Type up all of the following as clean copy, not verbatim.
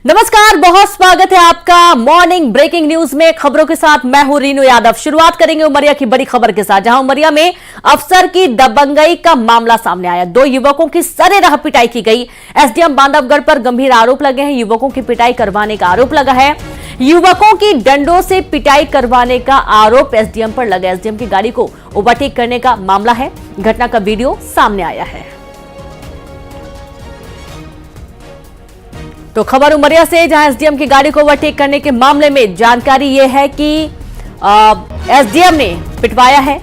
नमस्कार, बहुत स्वागत है आपका मॉर्निंग ब्रेकिंग न्यूज में। खबरों के साथ मैं हूं रीनू यादव। शुरुआत करेंगे उमरिया की बड़ी खबर के साथ, जहां उमरिया में अफसर की दबंगई का मामला सामने आया। 2 युवकों की सरेराह पिटाई की गई। एसडीएम बांधवगढ़ पर गंभीर आरोप लगे हैं। युवकों की पिटाई करवाने का आरोप लगा है। युवकों की डंडों से पिटाई करवाने का आरोप एसडीएम पर लगा। एसडीएम की गाड़ी को ओवरटेक करने का मामला है। घटना का वीडियो सामने आया है। तो खबर उमरिया से, जहां एसडीएम की गाड़ी को ओवरटेक करने के मामले में जानकारी यह है कि एसडीएम ने पिटवाया है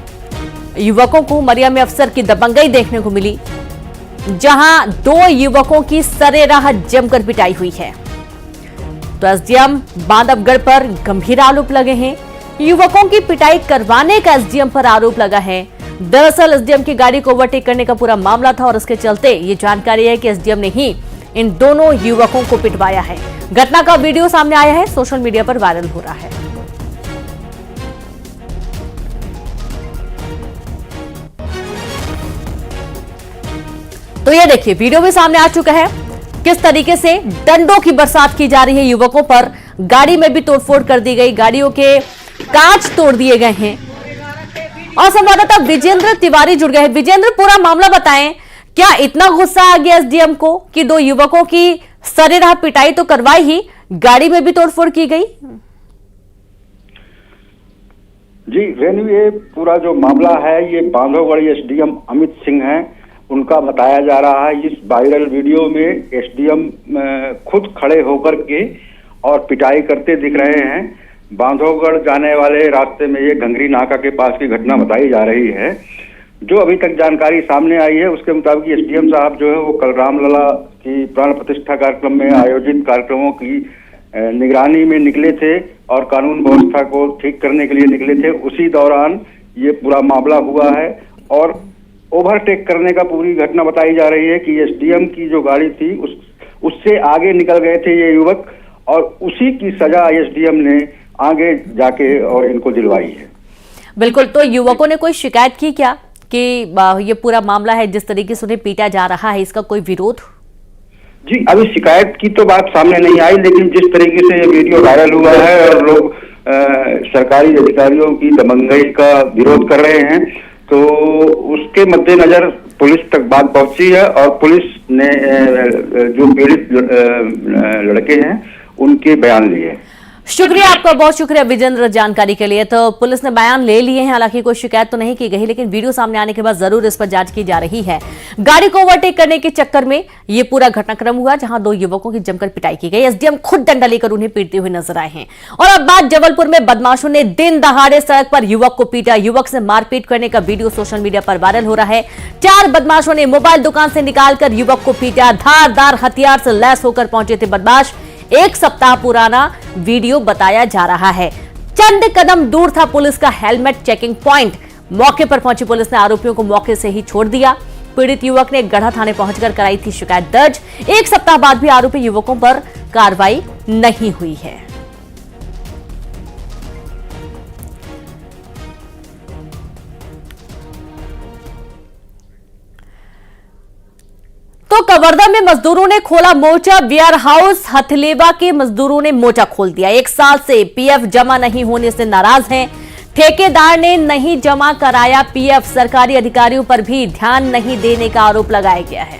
युवकों को। उमरिया में अफसर की दबंगई देखने को मिली, जहां 2 युवकों की सरेराह जमकर पिटाई हुई है। तो एसडीएम बांधवगढ़ पर गंभीर आरोप लगे हैं। युवकों की पिटाई करवाने का एसडीएम पर आरोप लगा है। दरअसल एसडीएम की गाड़ी को ओवरटेक करने का पूरा मामला था और इसके चलते ये जानकारी है कि एसडीएम ने ही इन दोनों युवकों को पिटवाया है। घटना का वीडियो सामने आया है, सोशल मीडिया पर वायरल हो रहा है। तो ये देखिए, वीडियो भी सामने आ चुका है। किस तरीके से डंडों की बरसात की जा रही है युवकों पर। गाड़ी में भी तोड़फोड़ कर दी गई, गाड़ियों के कांच तोड़ दिए गए हैं। और संवाददाता विजेंद्र तिवारी जुड़ गए हैं। विजेंद्र, पूरा मामला बताएं। क्या इतना गुस्सा आ गया एसडीएम को कि 2 युवकों की सरेराह पिटाई तो करवाई ही, गाड़ी में भी तोड़फोड़ की गई? जी रेनू, ये पूरा जो मामला है ये बांधवगढ़ एसडीएम अमित सिंह हैं, उनका बताया जा रहा है। इस वायरल वीडियो में एसडीएम खुद खड़े होकर के और पिटाई करते दिख रहे हैं। बांधवगढ़ जाने वाले रास्ते में ये घंगरी नाका के पास की घटना बताई जा रही है। जो अभी तक जानकारी सामने आई है उसके मुताबिक एसडीएम साहब जो है वो कल रामलला की प्राण प्रतिष्ठा कार्यक्रम में आयोजित कार्यक्रमों की निगरानी में निकले थे और कानून व्यवस्था को ठीक करने के लिए निकले थे। उसी दौरान ये पूरा मामला हुआ है और ओवरटेक करने का पूरी घटना बताई जा रही है कि एसडीएम की जो गाड़ी थी उससे आगे निकल गए थे ये युवक और उसी की सजा एसडीएम ने आगे जाके और इनको दिलवाई है। बिल्कुल, तो युवकों ने कोई शिकायत की क्या कि ये पूरा मामला है, जिस तरीके से उन्हें पीटा जा रहा है, इसका कोई विरोध? जी, अभी शिकायत की तो बात सामने नहीं आई, लेकिन जिस तरीके से ये वीडियो वायरल हुआ है और लोग सरकारी अधिकारियों की दबंगई का विरोध कर रहे हैं, तो उसके मद्देनजर पुलिस तक बात पहुंची है और पुलिस ने जो पीड़ित लड़के हैं उनके बयान लिए। शुक्रिया आपका, बहुत शुक्रिया विजेंद्र जानकारी के लिए। तो पुलिस ने बयान ले लिए हैं, हालांकि कोई शिकायत तो नहीं की गई, लेकिन वीडियो सामने आने के बाद जरूर इस पर जांच की जा रही है। गाड़ी को ओवरटेक करने के चक्कर में ये पूरा घटनाक्रम हुआ, जहां 2 युवकों की जमकर पिटाई की गई। एसडीएम खुद डंडा लेकर उन्हें पीटते हुए नजर आए हैं। और अब बात जबलपुर में बदमाशों ने दिन दहाड़े सड़क पर युवक को पीटा। युवक से मारपीट करने का वीडियो सोशल मीडिया पर वायरल हो रहा है। 4 बदमाशों ने मोबाइल दुकान से निकालकर युवक को पीटा। धारदार हथियार से लैस होकर पहुंचे थे बदमाश। 1 सप्ताह पुराना वीडियो बताया जा रहा है। चंद कदम दूर था पुलिस का हेलमेट चेकिंग पॉइंट। मौके पर पहुंची पुलिस ने आरोपियों को मौके से ही छोड़ दिया। पीड़ित युवक ने गढ़ा थाने पहुंचकर कराई थी शिकायत दर्ज। 1 सप्ताह बाद भी आरोपी युवकों पर कार्रवाई नहीं हुई है। तो कवर्धा में मजदूरों ने खोला मोर्चा। वेयर हाउस हथलेवा के मजदूरों ने मोर्चा खोल दिया। 1 साल से पीएफ जमा नहीं होने से नाराज हैं। ठेकेदार ने नहीं जमा कराया पीएफ। सरकारी अधिकारियों पर भी ध्यान नहीं देने का आरोप लगाया गया है।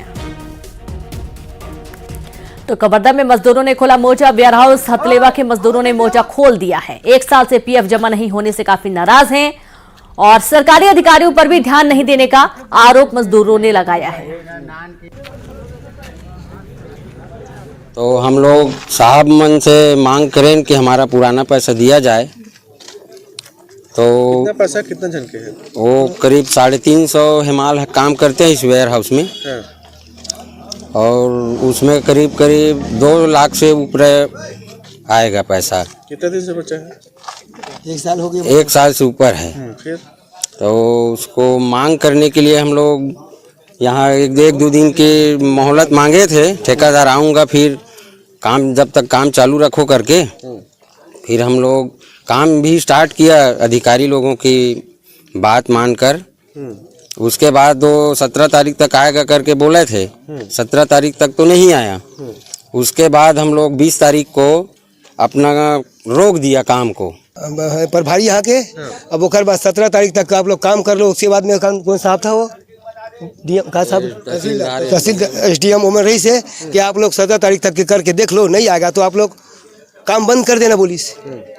तो कवर्धा में मजदूरों ने खोला मोर्चा। वेयर हाउस हथलेवा के मजदूरों ने मोर्चा खोल दिया है। 1 साल से पीएफ जमा नहीं होने से काफी नाराज हैं और सरकारी अधिकारियों पर भी ध्यान नहीं देने का आरोप मजदूरों ने लगाया है। तो हम लोग साहब मन से मांग करें कि हमारा पुराना पैसा दिया जाए। तो कितना पैसा, कितना जन के है? वो करीब 350 हिमाल काम करते हैं इस वेयर हाउस में। हाँ। और उसमें करीब 2 लाख से ऊपर आएगा पैसा। कितने दिन से बचा है? 1 साल हो गया। 1 साल से ऊपर है। फिर तो उसको मांग करने के लिए हम लोग यहाँ 1-2 दिन की मोहलत मांगे थे। ठेकेदार आऊँगा, फिर काम जब तक काम चालू रखो करके फिर हम लोग काम भी स्टार्ट किया अधिकारी लोगों की बात मानकर। उसके बाद वो 17 तारीख तक आएगा करके बोले थे। 17 तारीख तक तो नहीं आया। उसके बाद हम लोग 20 तारीख को अपना रोक दिया काम को। प्रभारी यहाँ के। अब ओकर बाद 17 तारीख तक आप लोग काम कर लो। उसके बाद में कौन साहब था वो डीएम का साहब तहसील एसडीएम उमर रही से कि आप लोग 17 तारीख तक के करके देख लो, नहीं आएगा तो आप लोग काम बंद कर देना बोली से।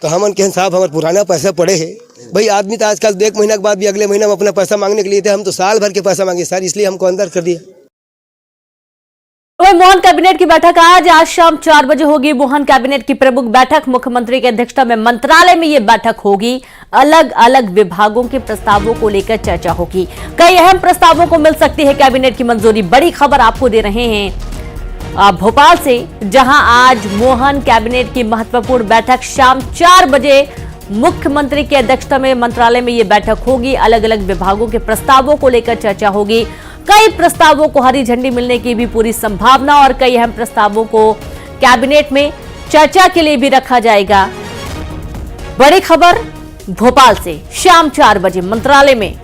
तो हमन के साहब हमारे पुराना पैसा पड़े है भाई। आदमी तो आजकल 1 महीना के बाद भी अगले महीना में अपना पैसा मांगने के लिए थे। हम तो साल भर के पैसा मांगे सर, इसलिए हमको अंदर कर दिया। वही मोहन कैबिनेट की बैठक आज शाम 4 बजे होगी। मोहन कैबिनेट की प्रमुख बैठक मुख्यमंत्री की अध्यक्षता में मंत्रालय में ये बैठक होगी। अलग अलग विभागों के प्रस्तावों को लेकर चर्चा होगी। कई अहम प्रस्तावों को मिल सकती है कैबिनेट की मंजूरी। बड़ी खबर आपको दे रहे हैं भोपाल से, जहां आज मोहन कैबिनेट की महत्वपूर्ण बैठक शाम 4 बजे मुख्यमंत्री की अध्यक्षता में मंत्रालय में ये बैठक होगी। अलग अलग विभागों के प्रस्तावों को लेकर चर्चा होगी। कई प्रस्तावों को हरी झंडी मिलने की भी पूरी संभावना और कई अहम प्रस्तावों को कैबिनेट में चर्चा के लिए भी रखा जाएगा। बड़ी खबर भोपाल से, शाम 4 बजे मंत्रालय में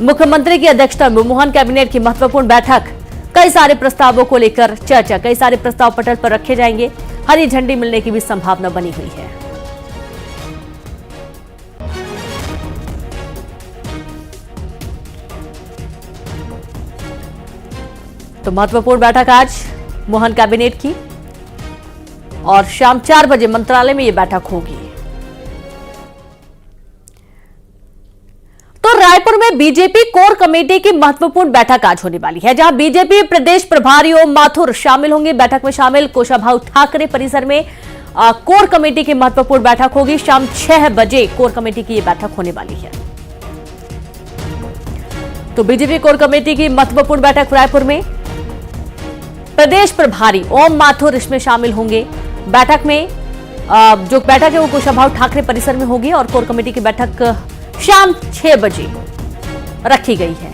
मुख्यमंत्री की अध्यक्षता में मोहन कैबिनेट की महत्वपूर्ण बैठक। कई सारे प्रस्तावों को लेकर चर्चा, कई सारे प्रस्ताव पटल पर रखे जाएंगे। हरी झंडी मिलने की भी संभावना बनी हुई है। तो महत्वपूर्ण बैठक आज मोहन कैबिनेट की और शाम 4 बजे मंत्रालय में यह बैठक होगी। तो रायपुर में बीजेपी कोर कमेटी की महत्वपूर्ण बैठक आज होने वाली है, जहां बीजेपी प्रदेश प्रभारी ओम माथुर शामिल होंगे। बैठक में शामिल कुशाभाऊ ठाकरे परिसर में कोर कमेटी की महत्वपूर्ण बैठक होगी। शाम 6 बजे कोर कमेटी की यह बैठक होने वाली है। तो बीजेपी कोर कमेटी की महत्वपूर्ण बैठक रायपुर में प्रदेश प्रभारी ओम माथुर इसमें शामिल होंगे। बैठक में जो बैठक है वो कुशाभाऊ ठाकरे परिसर में होगी और कोर कमेटी की बैठक शाम 6 बजे रखी गई है।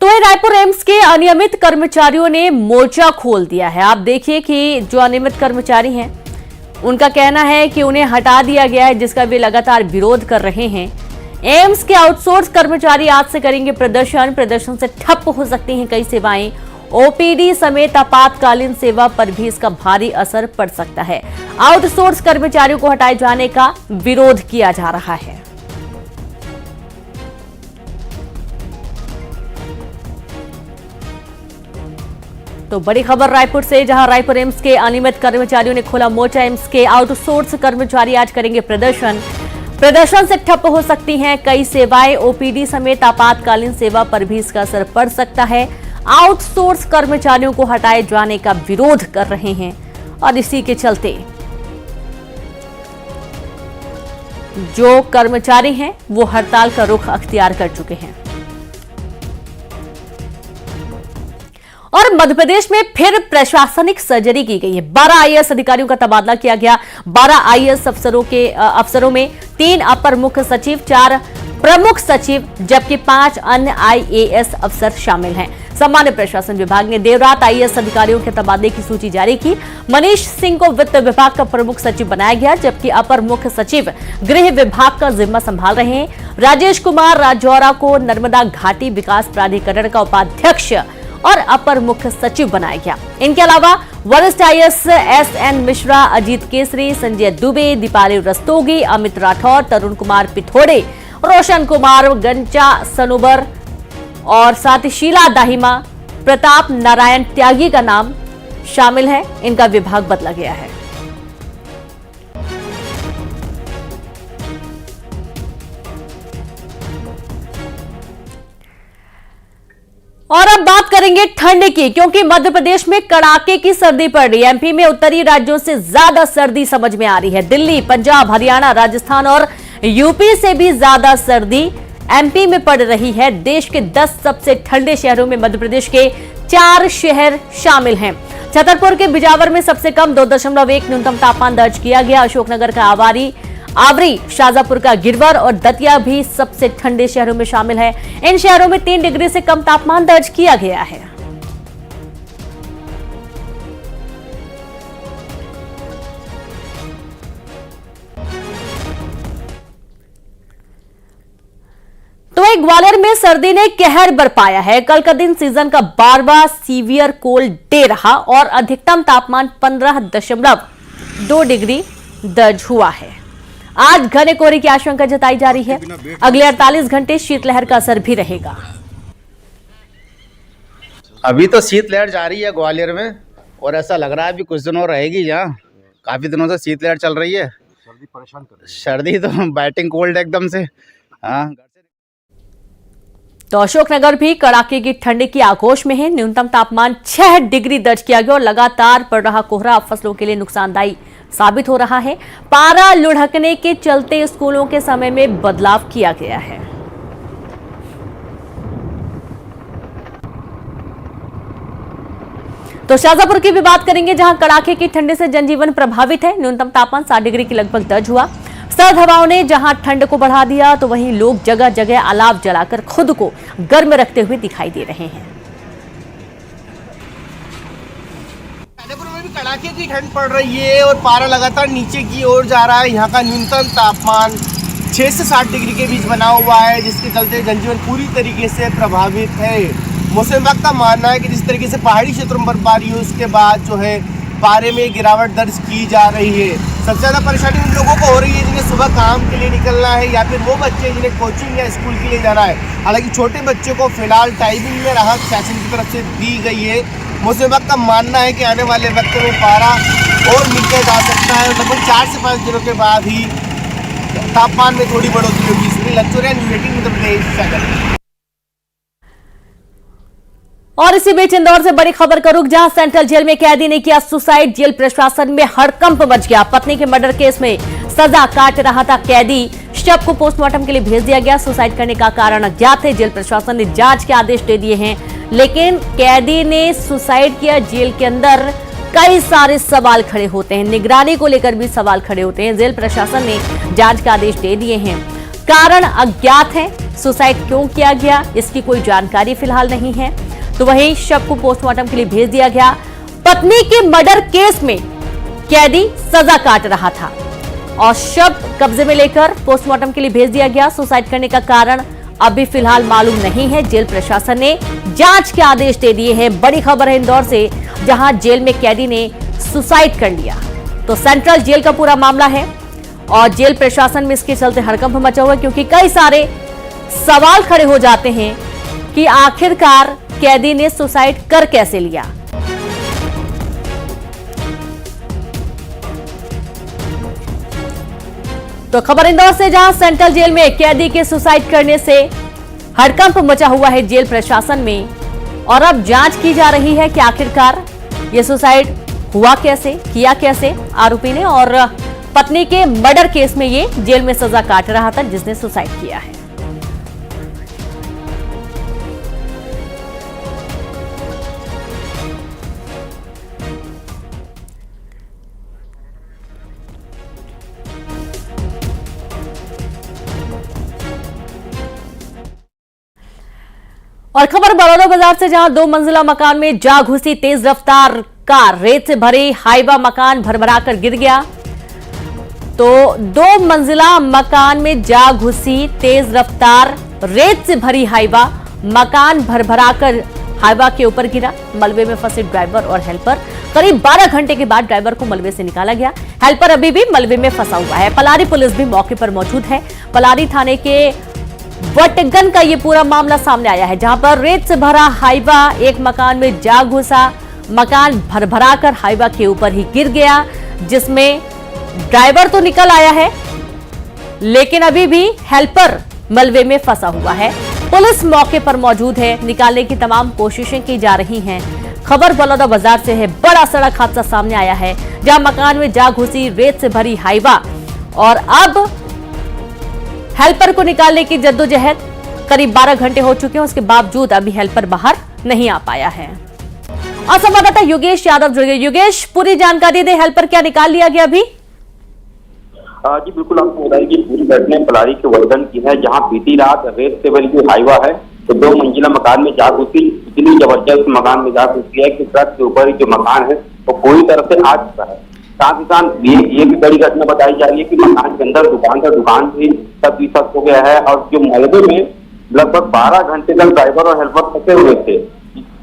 तो रायपुर एम्स के अनियमित कर्मचारियों ने मोर्चा खोल दिया है। आप देखिए कि जो अनियमित कर्मचारी हैं उनका कहना है कि उन्हें हटा दिया गया है, जिसका वे लगातार विरोध कर रहे हैं। एम्स के आउटसोर्स कर्मचारी आज से करेंगे प्रदर्शन। प्रदर्शन से ठप हो सकती हैं कई सेवाएं। ओपीडी समेत आपातकालीन सेवा पर भी इसका भारी असर पड़ सकता है। आउटसोर्स कर्मचारियों को हटाए जाने का विरोध किया जा रहा है। तो बड़ी खबर रायपुर से, जहां रायपुर एम्स के अनियमित कर्मचारियों ने खोला मोर्चा। एम्स के आउटसोर्स कर्मचारी आज करेंगे प्रदर्शन। प्रदर्शन से ठप हो सकती हैं कई सेवाएं। ओपीडी समेत आपातकालीन सेवा पर भी इसका असर पड़ सकता है। आउटसोर्स कर्मचारियों को हटाए जाने का विरोध कर रहे हैं और इसी के चलते जो कर्मचारी हैं वो हड़ताल का रुख अख्तियार कर चुके हैं। और मध्य प्रदेश में फिर प्रशासनिक सर्जरी की गई है। 12 आईएएस अधिकारियों का तबादला किया गया। 12 आईएएस अफसरों में 3 अपर मुख्य सचिव, 4 प्रमुख सचिव जबकि 5 अन्य आईएएस अफसर शामिल हैं। सामान्य प्रशासन विभाग ने देर रात आईएएस अधिकारियों के तबादले की सूची जारी की। मनीष सिंह को वित्त विभाग का प्रमुख सचिव बनाया गया, जबकि अपर मुख्य सचिव गृह विभाग का जिम्मा संभाल रहे हैं। राजेश कुमार राजौरा को नर्मदा घाटी विकास प्राधिकरण का उपाध्यक्ष और अपर मुख्य सचिव बनाया गया। इनके अलावा वरिष्ठ आईएएस एसएन मिश्रा, अजीत केसरी, संजय दुबे, दीपाली रस्तोगी, अमित राठौर, तरुण कुमार पिथोड़े, रोशन कुमार गंचा सनोबर और साथ ही शीला दाहिमा, प्रताप नारायण त्यागी का नाम शामिल है। इनका विभाग बदला गया है। और अब बात करेंगे ठंड की, क्योंकि मध्य प्रदेश में कड़ाके की सर्दी पड़ रही है। एमपी में उत्तरी राज्यों से ज्यादा सर्दी समझ में आ रही है। दिल्ली, पंजाब, हरियाणा, राजस्थान और यूपी से भी ज्यादा सर्दी एमपी में पड़ रही है। देश के 10 सबसे ठंडे शहरों में मध्य प्रदेश के 4 शहर शामिल हैं। छतरपुर के बिजावर में सबसे कम 2.1 न्यूनतम तापमान दर्ज किया गया। अशोकनगर का आवरी, शाजापुर का गिरवर और दतिया भी सबसे ठंडे शहरों में शामिल है। इन शहरों में 3 डिग्री से कम तापमान दर्ज किया गया है। ग्वालियर में सर्दी ने कहर बरपाया है। कल का दिन सीजन का 12वां सीवियर कोल्ड डे रहा और अधिकतम तापमान 15.2 डिग्री दर्ज हुआ है। आज घने कोहरे की आशंका जताई जा रही है। अगले 48 घंटे शीतलहर का असर भी रहेगा। अभी तो शीतलहर जारी है ग्वालियर में और ऐसा लग रहा है अभी कुछ दिनों रहेगी। यहाँ काफी दिनों से शीतलहर चल रही है। सर्दी परेशान कर रही है। सर्दी तो बैटिंग कोल्ड एकदम से। हाँ, तो अशोकनगर भी कड़ाके की ठंड की आगोश में है। न्यूनतम तापमान 6 डिग्री दर्ज किया गया और लगातार पड़ रहा कोहरा फसलों के लिए नुकसानदायी साबित हो रहा है। पारा लुढ़कने के चलते स्कूलों के समय में बदलाव किया गया है। तो शाजापुर की भी बात करेंगे, जहां कड़ाके की ठंड से जनजीवन प्रभावित है। न्यूनतम तापमान 7 डिग्री के लगभग दर्ज हुआ। सर्द हवाओं ने जहां ठंड को बढ़ा दिया तो वहीं लोग जगह जगह अलाव जलाकर खुद को गर्म रखते हुए दिखाई दे रहे हैं। शाजापुर में भी कड़ाके की ठंड पड़ रही है और पारा लगातार नीचे की ओर जा रहा है। यहाँ का न्यूनतम तापमान 6 से 7 डिग्री के बीच बना हुआ है, जिसके चलते जनजीवन पूरी तरीके से प्रभावित है। मौसम विभाग का मानना है कि जिस तरीके से पहाड़ी क्षेत्रों में बर्फबारी हुई उसके बाद जो है पारे में गिरावट दर्ज की जा रही है। सबसे ज़्यादा परेशानी उन लोगों को हो रही है जिन्हें सुबह काम के लिए निकलना है या फिर वो बच्चे जिन्हें कोचिंग या स्कूल के लिए जाना है। हालांकि छोटे बच्चों को फिलहाल टाइमिंग में राहत शासन की तरफ से दी गई है। मौसम विभाग का मानना है कि आने वाले वक्त में पारा और नीचे जा सकता है। लगभग 4 से 5 दिनों के बाद ही तापमान में थोड़ी बढ़ोतरी होगी। सुनील लंचोरिया, न्यूज़ 18 उत्तर प्रदेश, शाजापुर। और इसी बीच इंदौर से बड़ी खबर का रुख, जहां सेंट्रल जेल में कैदी ने किया सुसाइड। जेल प्रशासन में हड़कंप मच गया। पत्नी के मर्डर केस में सजा काट रहा था कैदी, शव को पोस्टमार्टम के लिए भेज दिया गया। सुसाइड करने का कारण अज्ञात है। जेल प्रशासन ने जांच के आदेश दे दिए हैं, लेकिन कैदी ने सुसाइड किया। जेल के अंदर कई सारे सवाल खड़े होते हैं, निगरानी को लेकर भी सवाल खड़े होते हैं। जेल प्रशासन ने जांच के आदेश दे दिए हैं। कारण अज्ञात है। सुसाइड क्यों किया गया इसकी कोई जानकारी फिलहाल नहीं है। तो वहीं शव को पोस्टमार्टम के लिए भेज दिया गया। पत्नी के मर्डर केस में कैदी सजा काट रहा था और शव कब्जे में लेकर पोस्टमार्टम के लिए भेज दिया गया। सुसाइड करने का कारण अभी फिलहाल मालूम नहीं है। जेल प्रशासन ने जांच के आदेश दे दिए हैं। बड़ी खबर है इंदौर से, जहां जेल में कैदी ने सुसाइड कर लिया। तो सेंट्रल जेल का पूरा मामला है और जेल प्रशासन में इसके चलते हड़कंप मचा हुआ है, क्योंकि कई सारे सवाल खड़े हो जाते हैं कि आखिरकार कैदी ने सुसाइड कर कैसे लिया। तो खबर इंदौर से, जहां सेंट्रल जेल में कैदी के सुसाइड करने से हड़कंप मचा हुआ है जेल प्रशासन में और अब जांच की जा रही है कि आखिरकार यह सुसाइड हुआ कैसे, किया कैसे आरोपी ने। और पत्नी के मर्डर केस में ये जेल में सजा काट रहा था जिसने सुसाइड किया है। और खबर बड़ौदा बाजार से, जहां 2 मंजिला मकान में जा घुसी तेज रफ्तार कार। रेत से भरे हाईवा मकान भरभरा कर गिर गया। तो 2 मंजिला मकान में जा घुसी तेज रफ्तार रेत से भरी हाईवा मकान भरभरा कर हाईवा के ऊपर गिरा। मलबे में फंसे ड्राइवर और हेल्पर। करीब 12 घंटे के बाद ड्राइवर को मलबे से निकाला गया। हेल्पर अभी भी मलबे में फंसा हुआ है। पलारी पुलिस भी मौके पर मौजूद है। पलारी थाने के वटगन का ये पूरा मामला सामने आया है, जहां पर रेत से भरा हाईवा एक मकान में जा घुसा। मकान भरभरा कर हाईवा के ऊपर ही गिर गया, जिसमें ड्राइवर तो निकल आया है लेकिन अभी भी हेल्पर मलबे में फंसा हुआ है। पुलिस मौके पर मौजूद है। निकालने की तमाम कोशिशें की जा रही हैं। खबर बड़ौदा बाजार से है। बड़ा सड़क हादसा सामने आया है, जहां मकान में जा घुसी रेत से भरी हाईवा और अब हेल्पर को निकालने की जद्दोजहद। करीब 12 घंटे हो चुके हैं, उसके बावजूद अभी हेल्पर बाहर नहीं आ पाया है। और संवाददाता योगेश यादव जुड़ गए। योगेश, पूरी जानकारी दे, हेल्पर क्या निकाल लिया गया अभी? जी बिल्कुल, आपको बताइए कि पूरी घटना पलारी के वर्धन की है, जहां बीती रात रेत से भरी जो हाईवा है तो 2 मंजिला मकान में जा घुसी। इतनी जबरदस्त मकान में जा घुसी है कि ट्रक के ऊपर जो मकान है वो पूरी तरह से आ चुका है। साथ ही साथ ये भी बड़ी घटना बताई जा रही है कि मकान के अंदर दुकान था, दुकान भी सब ध्वस्त हो गया है और जो मलबे में लगभग 12 घंटे तक ड्राइवर और हेल्पर फंसे हुए थे।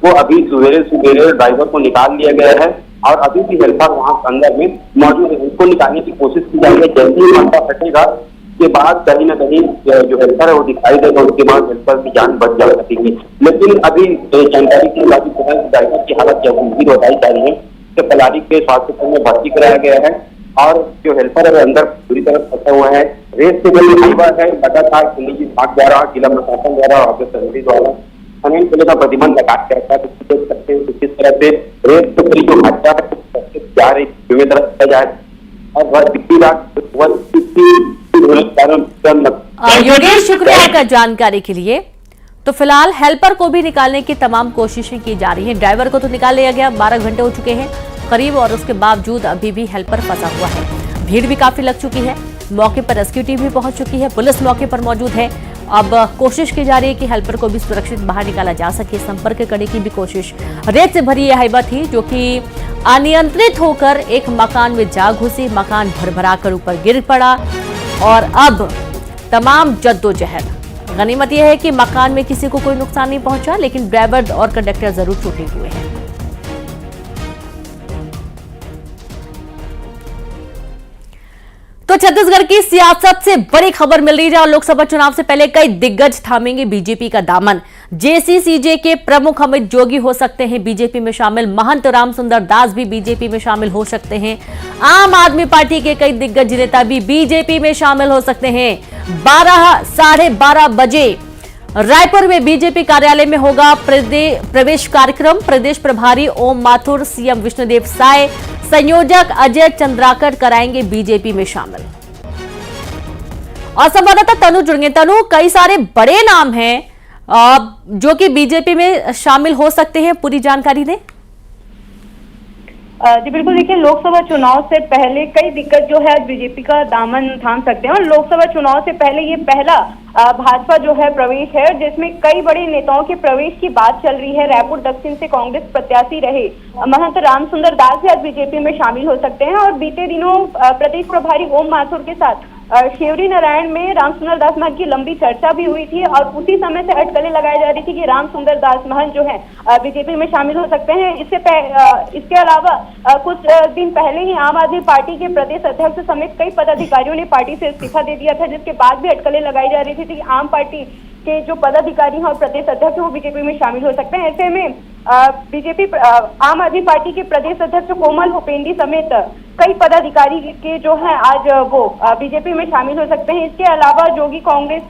वो अभी सवेरे सवेरे ड्राइवर को निकाल लिया गया है और अभी भी हेल्पर वहां अंदर में मौजूद है। उनको निकालने की कोशिश की जा रही है। जैसे ही पर्दा फटेगा के बाद कहीं ना कहीं जो हेल्पर है वो दिखाई देगा, उसके बाद हेल्पर की जान बच जा सकेगी। लेकिन अभी जानकारी के मुताबिक ड्राइवर की हालत गंभीर बताई जा रही है कि पलारी के स्वास्थ्य केंद्र में भर्ती कराया गया है और जो हेल्पर है अंदर पूरी तरह फंसा हुआ है। रेत से बनी हाईवा है, लगातार पुलिस विभाग द्वारा, जिला प्रशासन द्वारा और समिति द्वारा खनन के का प्रतिबंध लगा के रखा है। तो देख सकते हैं किस तरह से रेत से बड़ी जो घटना है जा रही पूरी तरह जाए और वह बीती रात योगेश, शुक्रिया आपका जानकारी के लिए। तो फिलहाल हेल्पर को भी निकालने की तमाम कोशिशें की जा रही हैं। ड्राइवर को तो निकाल लिया गया, 12 घंटे हो चुके हैं करीब, और उसके बावजूद अभी भी हेल्पर फंसा हुआ है। भीड़ भी काफी लग चुकी है, मौके पर रेस्क्यू टीम भी पहुंच चुकी है, पुलिस मौके पर मौजूद है। अब कोशिश की जा रही है कि हेल्पर को भी सुरक्षित बाहर निकाला जा सके। संपर्क करने की भी कोशिश। रेत से भरी यह हाईवा थी जो कि अनियंत्रित होकर एक मकान में जा घुसी, मकान भरभरा कर ऊपर गिर पड़ा और अब तमाम जद्दोजहद। गनीमत यह है कि मकान में किसी को कोई नुकसान नहीं पहुंचा, लेकिन ड्राइवर और कंडक्टर जरूर टूटे हुए हैं। तो छत्तीसगढ़ की सियासत से बड़ी खबर मिल रही है और लोकसभा चुनाव से पहले कई दिग्गज थामेंगे बीजेपी का दामन। जेसीसीजे के प्रमुख अमित जोगी हो सकते हैं बीजेपी में शामिल, महंत रामसुंदर दास भी बीजेपी में शामिल हो सकते हैं, आम आदमी पार्टी के कई दिग्गज नेता भी बीजेपी में शामिल हो सकते हैं। 12 साढ़े 12 बजे रायपुर में बीजेपी कार्यालय में होगा प्रवेश कार्यक्रम। प्रदेश प्रभारी ओम माथुर, सीएम विष्णुदेव साय, संयोजक अजय चंद्राकर कराएंगे बीजेपी में शामिल। और संवाददाता तनु जुड़ेंगे। तनु, कई सारे बड़े नाम हैं जो कि बीजेपी में शामिल हो सकते हैं, पूरी जानकारी दें। जी बिल्कुल, देखिए लोकसभा चुनाव से पहले कई दिग्गज जो है बीजेपी का दामन थाम सकते हैं और लोकसभा चुनाव से पहले ये पहला भाजपा जो है प्रवेश है जिसमें कई बड़े नेताओं के प्रवेश की बात चल रही है। रायपुर दक्षिण से कांग्रेस प्रत्याशी रहे महंत रामसुंदर दास भी आज बीजेपी में शामिल हो सकते हैं और बीते दिनों प्रदेश प्रभारी ओम माथुर के साथ शिवरी नारायण में रामसुंदर दास महंत की लंबी चर्चा भी हुई थी और उसी समय से अटकलें लगाई जा रही थी कि रामसुंदर दास महंत जो है बीजेपी में शामिल हो सकते हैं। इसके अलावा कुछ दिन पहले ही आम आदमी पार्टी के प्रदेश अध्यक्ष समेत कई पदाधिकारियों ने पार्टी से इस्तीफा दे दिया था, जिसके बाद भी अटकलें लगाई जा रही थी कि आम पार्टी के जो पदाधिकारी हैं और प्रदेश अध्यक्ष वो बीजेपी में शामिल हो सकते हैं। ऐसे में बीजेपी आम आदमी पार्टी के प्रदेश अध्यक्ष कोमल हुपेंडी समेत कई पदाधिकारी के जो हैं आज वो बीजेपी में शामिल हो सकते हैं। इसके अलावा जोगी कांग्रेस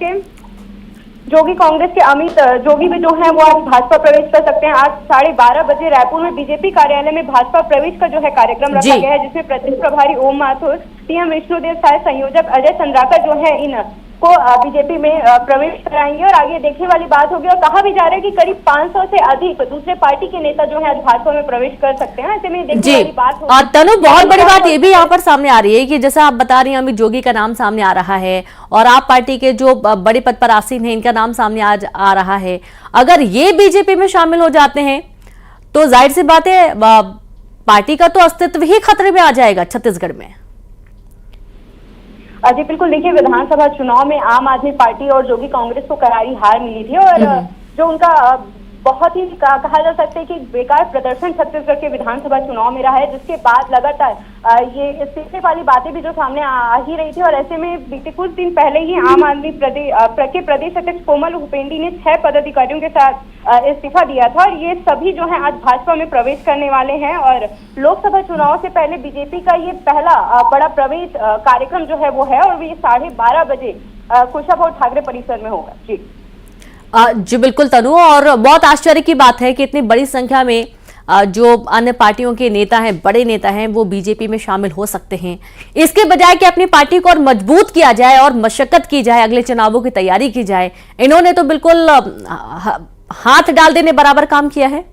के अमित जोगी भी जो हैं वो आज भाजपा प्रवेश कर सकते हैं। आज 12:30 बजे रायपुर में बीजेपी कार्यालय में भाजपा प्रवेश का जो है कार्यक्रम रखा गया है, जिसमें प्रदेश प्रभारी ओम माथुर, सीएम विष्णुदेव साय, संयोजक अजय चंद्राकर जो है इन को बीजेपी में प्रवेश कराएंगे। और आगे देखने वाली बात होगी और कहा भी जा रहा है कि करीब 500 से अधिक दूसरे पार्टी के नेता जो है आज भाजपा में प्रवेश कर सकते हैं। ऐसे में देखने वाली बात होगी। और तनु, बहुत बड़ी बात ये भी यहाँ पर सामने आ रही है कि जैसा आप बता रही हैं अमित जोगी का नाम सामने आ रहा है और आप पार्टी के जो बड़े पद पर आसीन है इनका नाम सामने आज आ रहा है। अगर ये बीजेपी में शामिल हो जाते हैं तो जाहिर सी बात है पार्टी का तो अस्तित्व ही खतरे में आ जाएगा छत्तीसगढ़ में। जी बिल्कुल, देखिए विधानसभा चुनाव में आम आदमी पार्टी और जोगी कांग्रेस को करारी हार मिली थी और जो उनका बहुत ही कहा जा सकता है कि बेकार प्रदर्शन छत्तीसगढ़ के विधानसभा चुनाव में रहा है, जिसके बाद लगातार ये इस्तीफे वाली बातें भी जो सामने आ ही रही थी। और ऐसे में बीते कुछ दिन पहले ही आम आदमी के प्रदेश अध्यक्ष कोमल हुपेंडी ने 6 पदाधिकारियों के साथ इस्तीफा दिया था और ये सभी जो है आज भाजपा में प्रवेश करने वाले हैं। और लोकसभा चुनाव से पहले बीजेपी का ये पहला बड़ा प्रवेश कार्यक्रम जो है वो है और ये 12:30 बजे कुशाभाऊ ठाकरे परिसर में होगा। जी बिल्कुल तनु, और बहुत आश्चर्य की बात है कि इतनी बड़ी संख्या में जो अन्य पार्टियों के नेता हैं, बड़े नेता हैं, वो बीजेपी में शामिल हो सकते हैं। इसके बजाय कि अपनी पार्टी को और मजबूत किया जाए और मशक्कत की जाए, अगले चुनावों की तैयारी की जाए, इन्होंने तो बिल्कुल हाथ डाल देने बराबर काम किया है।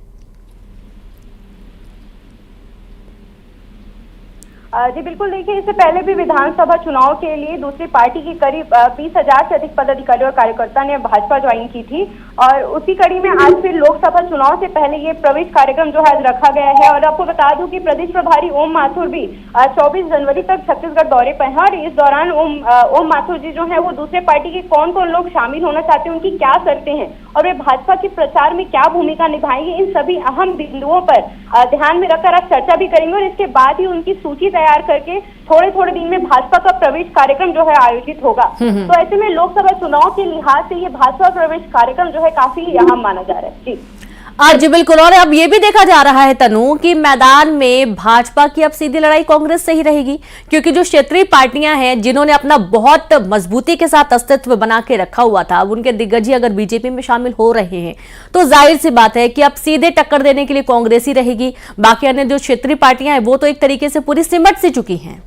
जी बिल्कुल, देखिए इससे पहले भी विधानसभा चुनाव के लिए दूसरी पार्टी की करीब 20,000 से अधिक पदाधिकारी और कार्यकर्ता ने भाजपा ज्वाइन की थी और उसी कड़ी में आज फिर लोकसभा चुनाव से पहले ये प्रवेश कार्यक्रम जो है आज रखा गया है। और आपको बता दूं कि प्रदेश प्रभारी ओम माथुर भी 24 जनवरी तक छत्तीसगढ़ दौरे पर हैं और इस दौरान ओम माथुर जी जो है वो दूसरे पार्टी के कौन कौन लोग शामिल होना चाहते हैं, उनकी क्या शर्तें हैं और वे भाजपा के प्रचार में क्या भूमिका निभाएंगे, इन सभी अहम बिंदुओं पर ध्यान में रखकर आज चर्चा भी करेंगे और इसके बाद ही उनकी सूची तैयार करके थोड़े दिन में भाजपा का प्रवेश कार्यक्रम जो है आयोजित होगा। तो ऐसे में लोकसभा चुनाव के लिहाज से ये भाजपा प्रवेश कार्यक्रम जो है काफी अहम माना जा रहा है। जी जी बिल्कुल। और अब ये भी देखा जा रहा है तनु कि मैदान में भाजपा की अब सीधी लड़ाई कांग्रेस से ही रहेगी, क्योंकि जो क्षेत्रीय पार्टियां हैं जिन्होंने अपना बहुत मजबूती के साथ अस्तित्व बना के रखा हुआ था, अब उनके दिग्गज ही अगर बीजेपी में शामिल हो रहे हैं तो जाहिर सी बात है कि अब सीधे टक्कर देने के लिए कांग्रेस ही रहेगी। बाकी अन्य जो क्षेत्रीय पार्टियां हैं वो तो एक तरीके से पूरी सिमट सी चुकी हैं।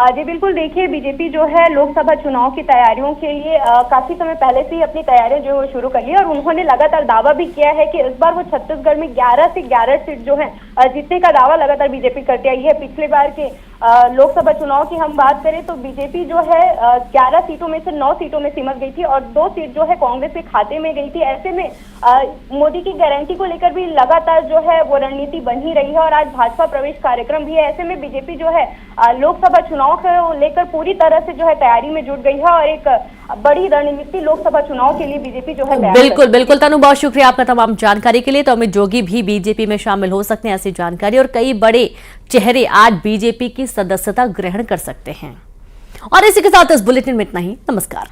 जी बिल्कुल, देखिए बीजेपी जो है लोकसभा चुनाव की तैयारियों के लिए काफी समय पहले से ही अपनी तैयारियां जो है शुरू कर ली और उन्होंने लगातार दावा भी किया है कि इस बार वो छत्तीसगढ़ में 11 से 11 सीट जो है जीतने का दावा लगातार बीजेपी करती आई है। पिछले बार के लोकसभा चुनाव की हम बात करें तो बीजेपी जो है 11 सीटों में से 9 सीटों में सिमट गई थी और 2 सीट जो है कांग्रेस के खाते में गई थी। ऐसे में मोदी की गारंटी को लेकर भी लगातार जो है वो रणनीति बन ही रही है और आज भाजपा प्रवेश कार्यक्रम भी है। ऐसे में बीजेपी जो है लोकसभा चुनाव को लेकर पूरी तरह से जो है तैयारी में जुट गई है और एक बड़ी रणनीति लोकसभा चुनाव के लिए बीजेपी जो है बिल्कुल बिल्कुल। तनु, बहुत शुक्रिया आपका तमाम जानकारी के लिए। तो अमित जोगी भी बीजेपी में शामिल हो सकते हैं, ऐसी जानकारी, और कई बड़े चेहरे आज बीजेपी की सदस्यता ग्रहण कर सकते हैं। और इसी के साथ इस बुलेटिन में इतना ही। नमस्कार।